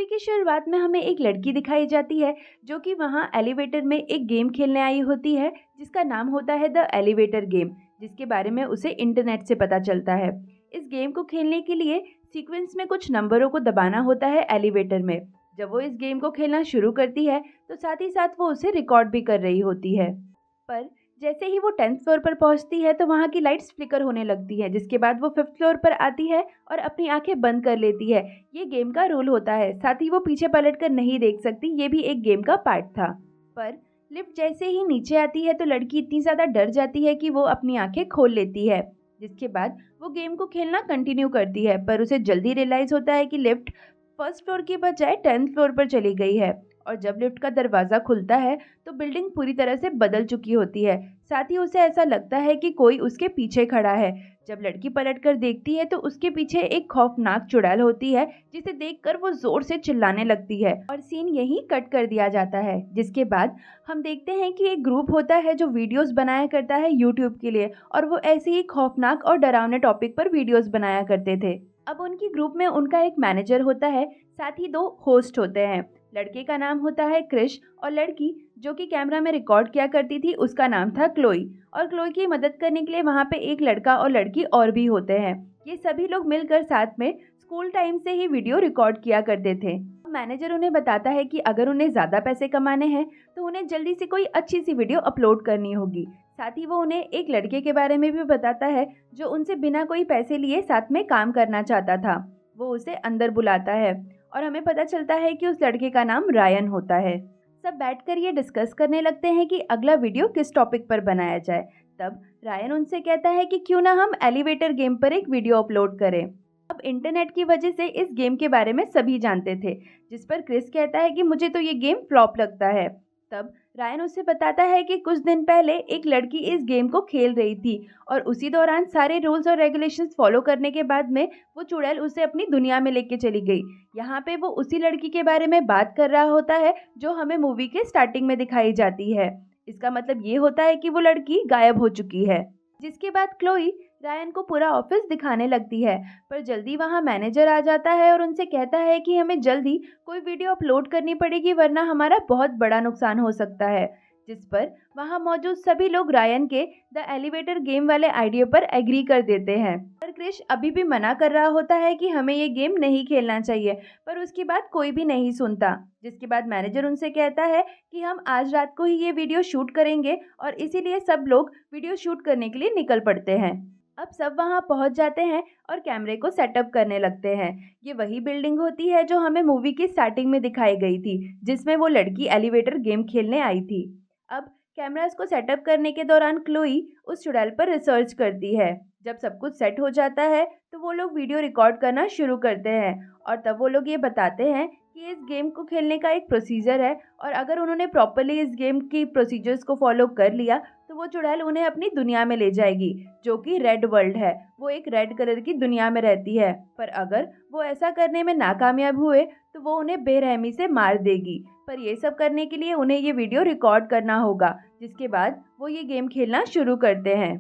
Movie की शुरुआत में हमें एक लड़की दिखाई जाती है जो कि वहाँ एलिवेटर में एक गेम खेलने आई होती है जिसका नाम होता है द एलिवेटर गेम, जिसके बारे में उसे इंटरनेट से पता चलता है। इस गेम को खेलने के लिए सीक्वेंस में कुछ नंबरों को दबाना होता है एलिवेटर में। जब वो इस गेम को खेलना शुरू करती है तो साथ ही साथ वो उसे रिकॉर्ड भी कर रही होती है। पर जैसे ही वो 10th फ्लोर पर पहुंचती है तो वहाँ की लाइट्स फ्लिकर होने लगती है, जिसके बाद वो 5th फ्लोर पर आती है और अपनी आंखें बंद कर लेती है। ये गेम का रूल होता है, साथ ही वो पीछे पलटकर नहीं देख सकती, ये भी एक गेम का पार्ट था। पर लिफ्ट जैसे ही नीचे आती है तो लड़की इतनी ज़्यादा डर जाती है कि वो अपनी आंखें खोल लेती है, जिसके बाद वो गेम को खेलना कंटिन्यू करती है। पर उसे जल्दी रियलाइज़ होता है कि लिफ्ट 1st फ्लोर की बजाय 10th फ्लोर पर चली गई है। और जब लिफ्ट का दरवाज़ा खुलता है तो बिल्डिंग पूरी तरह से बदल चुकी होती है। साथ ही उसे ऐसा लगता है कि कोई उसके पीछे खड़ा है। जब लड़की पलटकर देखती है तो उसके पीछे एक खौफनाक चुड़ैल होती है, जिसे देखकर वो जोर से चिल्लाने लगती है और सीन यहीं कट कर दिया जाता है। जिसके बाद हम देखते हैं कि एक ग्रुप होता है जो वीडियोस बनाया करता है यूट्यूब के लिए, और वो ऐसे ही खौफनाक और डरावने टॉपिक पर वीडियोस बनाया करते थे। अब उनकी ग्रुप में उनका एक मैनेजर होता है, साथ ही 2 होस्ट होते हैं। लड़के का नाम होता है क्रिश और लड़की जो कि कैमरा में रिकॉर्ड किया करती थी उसका नाम था क्लोई। और क्लोई की मदद करने के लिए वहाँ पे एक लड़का और लड़की और भी होते हैं। ये सभी लोग मिलकर साथ में स्कूल टाइम से ही वीडियो रिकॉर्ड किया करते थे। मैनेजर उन्हें बताता है कि अगर उन्हें ज़्यादा पैसे कमाने हैं तो उन्हें जल्दी से कोई अच्छी सी वीडियो अपलोड करनी होगी। साथ ही वो उन्हें एक लड़के के बारे में भी बताता है जो उनसे बिना कोई पैसे लिए साथ में काम करना चाहता था। वो उसे अंदर बुलाता है और हमें पता चलता है कि उस लड़के का नाम रायन होता है। सब बैठकर ये डिस्कस करने लगते हैं कि अगला वीडियो किस टॉपिक पर बनाया जाए। तब रायन उनसे कहता है कि क्यों ना हम एलिवेटर गेम पर एक वीडियो अपलोड करें। अब इंटरनेट की वजह से इस गेम के बारे में सभी जानते थे, जिस पर क्रिस कहता है कि मुझे तो ये गेम फ्लॉप लगता है। तब रायन उसे बताता है कि कुछ दिन पहले एक लड़की इस गेम को खेल रही थी और उसी दौरान सारे रूल्स और रेगुलेशंस फॉलो करने के बाद में वो चुड़ैल उसे अपनी दुनिया में लेके चली गई। यहाँ पे वो उसी लड़की के बारे में बात कर रहा होता है जो हमें मूवी के स्टार्टिंग में दिखाई जाती है। इसका मतलब ये होता है कि वो लड़की गायब हो चुकी है। जिसके बाद क्लोई रायन को पूरा ऑफिस दिखाने लगती है, पर जल्दी वहाँ मैनेजर आ जाता है और उनसे कहता है कि हमें जल्दी कोई वीडियो अपलोड करनी पड़ेगी वरना हमारा बहुत बड़ा नुकसान हो सकता है। जिस पर वहाँ मौजूद सभी लोग रायन के द एलिवेटर गेम वाले आइडिया पर एग्री कर देते हैं। पर क्रिश अभी भी मना कर रहा होता है कि हमें ये गेम नहीं खेलना चाहिए, पर उसकी बात कोई भी नहीं सुनता। जिसके बाद मैनेजर उनसे कहता है कि हम आज रात को ही ये वीडियो शूट करेंगे और इसीलिए सब लोग वीडियो शूट करने के लिए निकल पड़ते हैं। अब सब वहां पहुंच जाते हैं और कैमरे को सेटअप करने लगते हैं। ये वही बिल्डिंग होती है जो हमें मूवी की स्टार्टिंग में दिखाई गई थी, जिसमें वो लड़की एलिवेटर गेम खेलने आई थी। अब कैमरास को सेटअप करने के दौरान क्लोई उस चुड़ैल पर रिसर्च करती है। जब सब कुछ सेट हो जाता है तो वो लोग वीडियो रिकॉर्ड करना शुरू करते हैं और तब वो लोग ये बताते हैं कि इस गेम को खेलने का एक प्रोसीजर है और अगर उन्होंने प्रॉपरली इस गेम की प्रोसीजर्स को फॉलो कर लिया तो वो चुड़ैल उन्हें अपनी दुनिया में ले जाएगी, जो कि रेड वर्ल्ड है। वो एक रेड कलर की दुनिया में रहती है, पर अगर वो ऐसा करने में नाकामयाब हुए तो वो उन्हें बेरहमी से मार देगी। पर ये सब करने के लिए उन्हें ये वीडियो रिकॉर्ड करना होगा, जिसके बाद वो ये गेम खेलना शुरू करते हैं।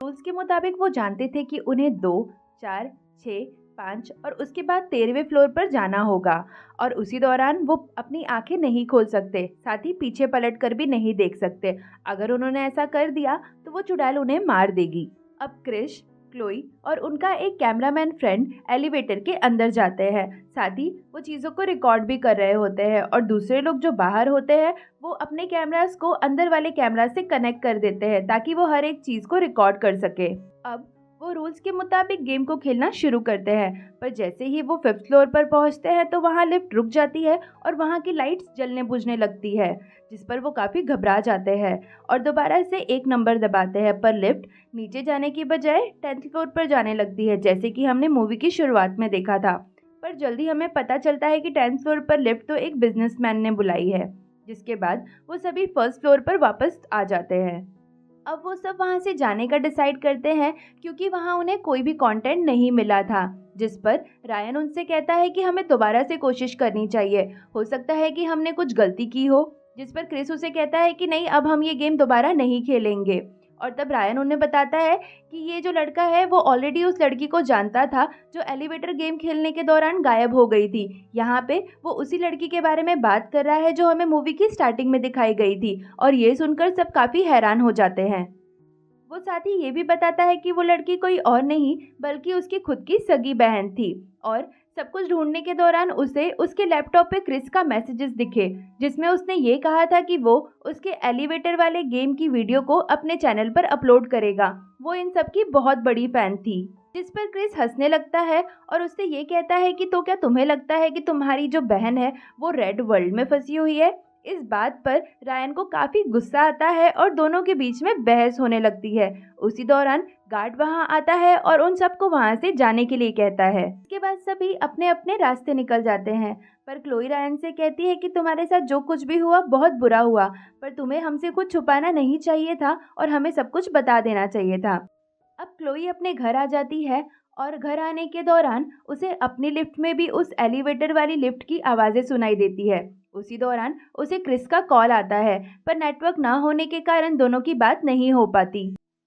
रूल्स के मुताबिक वो जानते थे कि उन्हें 2, 4, 6, 5 और उसके बाद 13वें फ्लोर पर जाना होगा और उसी दौरान वो अपनी आंखें नहीं खोल सकते, साथ ही पीछे पलट कर भी नहीं देख सकते। अगर उन्होंने ऐसा कर दिया तो वो चुड़ैल उन्हें मार देगी। अब क्रिश, क्लोई और उनका एक कैमरामैन फ्रेंड एलिवेटर के अंदर जाते हैं, साथ ही वो चीज़ों को रिकॉर्ड भी कर रहे होते हैं और दूसरे लोग जो बाहर होते हैं वो अपने कैमरास को अंदर वाले कैमरा से कनेक्ट कर देते हैं ताकि वो हर एक चीज़ को रिकॉर्ड कर सके। अब वो रूल्स के मुताबिक गेम को खेलना शुरू करते हैं, पर जैसे ही वो 5th फ्लोर पर पहुंचते हैं तो वहाँ लिफ्ट रुक जाती है और वहाँ की लाइट्स जलने बुझने लगती है, जिस पर वो काफ़ी घबरा जाते हैं और दोबारा से 1 नंबर दबाते हैं। पर लिफ्ट नीचे जाने की बजाय 10th फ्लोर पर जाने लगती है, जैसे कि हमने मूवी की शुरुआत में देखा था। पर जल्दी हमें पता चलता है कि 10th फ्लोर पर लिफ्ट तो एक बिजनेसमैन ने बुलाई है। जिसके बाद वो सभी 1st फ्लोर पर वापस आ जाते हैं। अब वो सब वहाँ से जाने का डिसाइड करते हैं क्योंकि वहाँ उन्हें कोई भी कंटेंट नहीं मिला था। जिस पर रायन उनसे कहता है कि हमें दोबारा से कोशिश करनी चाहिए, हो सकता है कि हमने कुछ गलती की हो। जिस पर क्रिस उसे कहता है कि नहीं, अब हम ये गेम दोबारा नहीं खेलेंगे। और तब रायन उन्हें बताता है कि ये जो लड़का है वो ऑलरेडी उस लड़की को जानता था जो एलिवेटर गेम खेलने के दौरान गायब हो गई थी। यहाँ पे वो उसी लड़की के बारे में बात कर रहा है जो हमें मूवी की स्टार्टिंग में दिखाई गई थी, और ये सुनकर सब काफ़ी हैरान हो जाते हैं। वो साथ ही ये भी बताता है कि वो लड़की कोई और नहीं बल्कि उसकी खुद की सगी बहन थी, और सब कुछ ढूंढने के दौरान उसे उसके लैपटॉप पे क्रिस का मैसेजेस दिखे जिसमें उसने ये कहा था कि वो उसके एलिवेटर वाले गेम की वीडियो को अपने चैनल पर अपलोड करेगा। वो इन सब की बहुत बड़ी फैन थी, जिस पर क्रिस हंसने लगता है और उससे ये कहता है कि तो क्या तुम्हें लगता है कि तुम्हारी जो बहन है वो रेड वर्ल्ड में फंसी हुई है। इस बात पर रायन को काफ़ी गुस्सा आता है और दोनों के बीच में बहस होने लगती है। उसी दौरान गार्ड वहां आता है और उन सबको वहां से जाने के लिए कहता है। इसके बाद सभी अपने अपने रास्ते निकल जाते हैं, पर क्लोई रायन से कहती है कि तुम्हारे साथ जो कुछ भी हुआ बहुत बुरा हुआ, पर तुम्हें हमसे कुछ छुपाना नहीं चाहिए था और हमें सब कुछ बता देना चाहिए था। अब क्लोई अपने घर आ जाती है और घर आने के दौरान उसे अपनी लिफ्ट में भी उस एलिवेटर वाली लिफ्ट की आवाज़ें सुनाई देती है। उसी दौरान उसे क्रिस का कॉल आता है, पर नेटवर्क ना होने के कारण दोनों की बात नहीं हो पाती।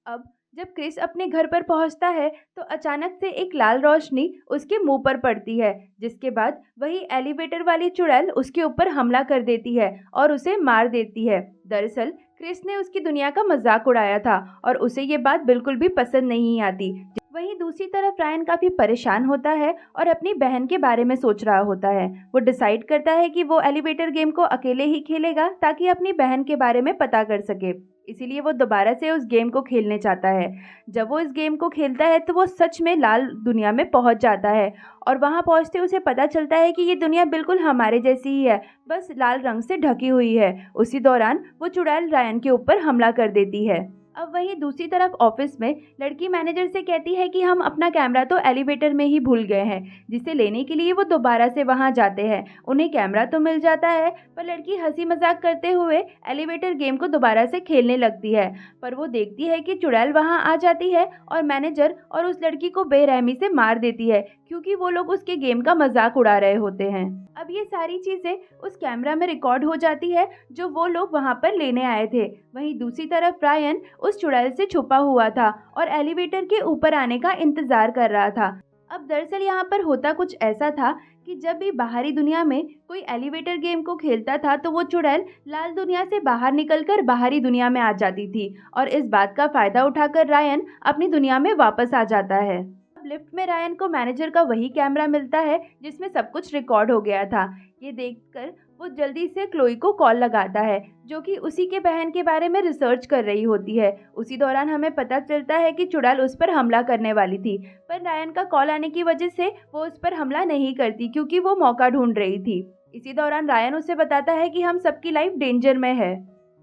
अब जब क्रिस अपने घर पर पहुंचता है तो अचानक से एक लाल रोशनी उसके मुंह पर पड़ती है, जिसके बाद वही एलिवेटर वाली चुड़ैल उसके ऊपर हमला कर देती है और उसे मार देती है। दरअसल क्रिस ने उसकी दुनिया का मजाक उड़ाया था और उसे ये बात बिल्कुल भी पसंद नहीं आती। वहीं दूसरी तरफ रायन काफ़ी परेशान होता है और अपनी बहन के बारे में सोच रहा होता है। वो डिसाइड करता है कि वो एलिवेटर गेम को अकेले ही खेलेगा ताकि अपनी बहन के बारे में पता कर सके। इसीलिए वो दोबारा से उस गेम को खेलने चाहता है। जब वो इस गेम को खेलता है तो वो सच में लाल दुनिया में पहुंच जाता है, और वहां पहुंचते उसे पता चलता है कि ये दुनिया बिल्कुल हमारे जैसी ही है, बस लाल रंग से ढकी हुई है। उसी दौरान वो चुड़ैल रायन के ऊपर हमला कर देती है। अब वहीं दूसरी तरफ ऑफिस में लड़की मैनेजर से कहती है कि हम अपना कैमरा तो एलिवेटर में ही भूल गए हैं, जिसे लेने के लिए वो दोबारा से वहां जाते हैं। उन्हें कैमरा तो मिल जाता है, पर लड़की हंसी मजाक करते हुए एलिवेटर गेम को दोबारा से खेलने लगती है। पर वो देखती है कि चुड़ैल वहां आ जाती है और मैनेजर और उस लड़की को बेरहमी से मार देती है, क्योंकि वो लोग उसके गेम का मजाक उड़ा रहे होते हैं। अब ये सारी चीजें उस कैमरा में रिकॉर्ड हो जाती है जो वो लोग वहां पर लेने आए थे। वहीं दूसरी तरफ रायन उस चुड़ैल से छुपा हुआ था और एलिवेटर के ऊपर आने का इंतजार कर रहा था। अब दरअसल यहाँ पर होता कुछ ऐसा था कि जब भी बाहरी दुनिया में कोई एलिवेटर गेम को खेलता था तो वो चुड़ैल लाल दुनिया से बाहर निकलकर बाहरी दुनिया में आ जाती थी, और इस बात का फायदा उठाकर रायन अपनी दुनिया में वापस आ जाता है। अब लिफ्ट में रायन को मैनेजर का वही कैमरा मिलता है जिसमें सब कुछ रिकॉर्ड हो गया था। ये देखकर वो जल्दी से क्लोई को कॉल लगाता है, जो कि उसी के बहन के बारे में रिसर्च कर रही होती है। उसी दौरान हमें पता चलता है कि चुड़ैल उस पर हमला करने वाली थी, पर रायन का कॉल आने की वजह से वो उस पर हमला नहीं करती, क्योंकि वो मौका ढूंढ रही थी। इसी दौरान रायन उसे बताता है कि हम सबकी लाइफ डेंजर में है।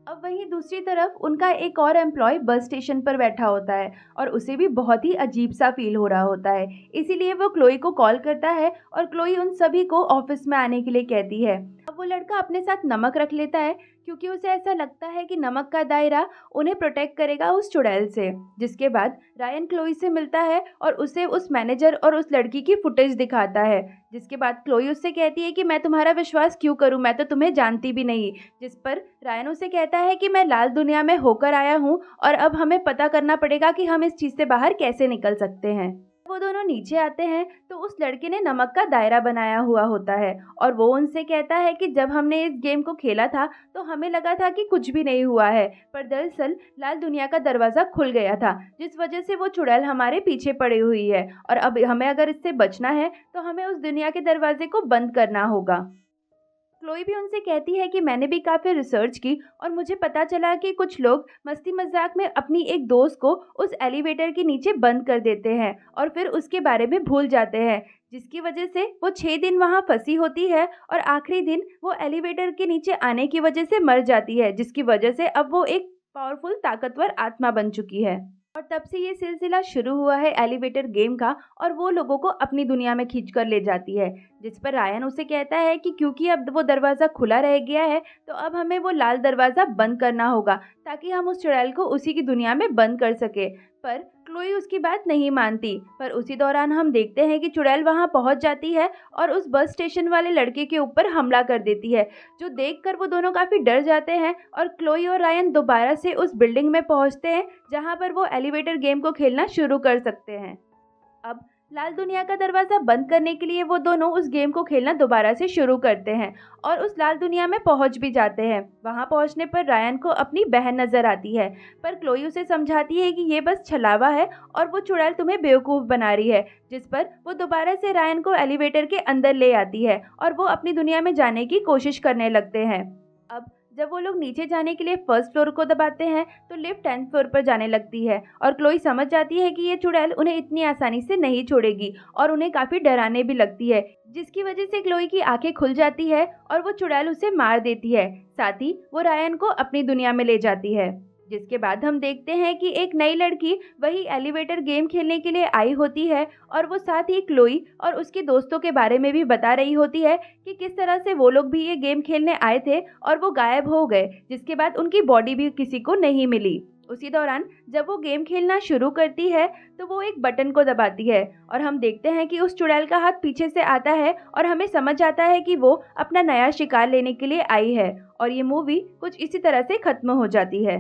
अब वहीं दूसरी तरफ उनका एक और एम्प्लॉय बस स्टेशन पर बैठा होता है और उसे भी बहुत ही अजीब सा फील हो रहा होता है। इसीलिए वो क्लोई को कॉल करता है और क्लोई उन सभी को ऑफिस में आने के लिए कहती है। अब वो लड़का अपने साथ नमक रख लेता है, क्योंकि उसे ऐसा लगता है कि नमक का दायरा उन्हें प्रोटेक्ट करेगा उस चुड़ैल से। जिसके बाद रायन क्लोई से मिलता है और उसे उस मैनेजर और उस लड़की की फुटेज दिखाता है। जिसके बाद क्लोई उससे कहती है कि मैं तुम्हारा विश्वास क्यों करूं, मैं तो तुम्हें जानती भी नहीं। जिस पर रायन उसे कहता है कि मैं लाल दुनिया में होकर आया हूं और अब हमें पता करना पड़ेगा कि हम इस चीज़ से बाहर कैसे निकल सकते हैं। वो दोनों नीचे आते हैं तो उस लड़के ने नमक का दायरा बनाया हुआ होता है और वो उनसे कहता है कि जब हमने इस गेम को खेला था तो हमें लगा था कि कुछ भी नहीं हुआ है, पर दरअसल लाल दुनिया का दरवाज़ा खुल गया था, जिस वजह से वो चुड़ैल हमारे पीछे पड़ी हुई है, और अब हमें अगर इससे बचना है तो हमें उस दुनिया के दरवाजे को बंद करना होगा। क्लोई भी उनसे कहती है कि मैंने भी काफ़ी रिसर्च की और मुझे पता चला कि कुछ लोग मस्ती मजाक में अपनी एक दोस्त को उस एलिवेटर के नीचे बंद कर देते हैं और फिर उसके बारे में भूल जाते हैं, जिसकी वजह से वो 6 दिन वहाँ फंसी होती है और आखिरी दिन वो एलिवेटर के नीचे आने की वजह से मर जाती है, जिसकी वजह से अब वो एक पावरफुल ताकतवर आत्मा बन चुकी है। और तब से ये सिलसिला शुरू हुआ है एलिवेटर गेम का, और वो लोगों को अपनी दुनिया में खींच कर ले जाती है, जिस पर रायन उसे कहता है कि क्योंकि अब वो दरवाज़ा खुला रह गया है तो अब हमें वो लाल दरवाज़ा बंद करना होगा ताकि हम उस चुड़ैल को उसी की दुनिया में बंद कर सके। पर क्लोई उसकी बात नहीं मानती। पर उसी दौरान हम देखते हैं कि चुड़ैल वहां पहुंच जाती है और उस बस स्टेशन वाले लड़के के ऊपर हमला कर देती है, जो देखकर वो दोनों काफ़ी डर जाते हैं और क्लोई और रायन दोबारा से उस बिल्डिंग में पहुंचते हैं जहां पर वो एलिवेटर गेम को खेलना शुरू कर सकते हैं। अब लाल दुनिया का दरवाज़ा बंद करने के लिए वो दोनों उस गेम को खेलना दोबारा से शुरू करते हैं और उस लाल दुनिया में पहुंच भी जाते हैं। वहां पहुंचने पर रायन को अपनी बहन नज़र आती है, पर क्लोई उसे समझाती है कि ये बस छलावा है और वो चुड़ैल तुम्हें बेवकूफ़ बना रही है, जिस पर वो दोबारा से रायन को एलिवेटर के अंदर ले आती है और वो अपनी दुनिया में जाने की कोशिश करने लगते हैं। अब जब वो लोग नीचे जाने के लिए फर्स्ट फ्लोर को दबाते हैं तो लिफ्ट 10th फ्लोर पर जाने लगती है और क्लोई समझ जाती है कि ये चुड़ैल उन्हें इतनी आसानी से नहीं छोड़ेगी और उन्हें काफ़ी डराने भी लगती है, जिसकी वजह से क्लोई की आंखें खुल जाती है और वो चुड़ैल उसे मार देती है। साथ ही वो रायन को अपनी दुनिया में ले जाती है। जिसके बाद हम देखते हैं कि एक नई लड़की वही एलिवेटर गेम खेलने के लिए आई होती है और वो साथ ही क्लोई और उसके दोस्तों के बारे में भी बता रही होती है कि किस तरह से वो लोग भी ये गेम खेलने आए थे और वो गायब हो गए, जिसके बाद उनकी बॉडी भी किसी को नहीं मिली। उसी दौरान जब वो गेम खेलना शुरू करती है तो वो एक बटन को दबाती है और हम देखते हैं कि उस चुड़ैल का हाथ पीछे से आता है और हमें समझ आता है कि वो अपना नया शिकार लेने के लिए आई है और ये मूवी कुछ इसी तरह से खत्म हो जाती है।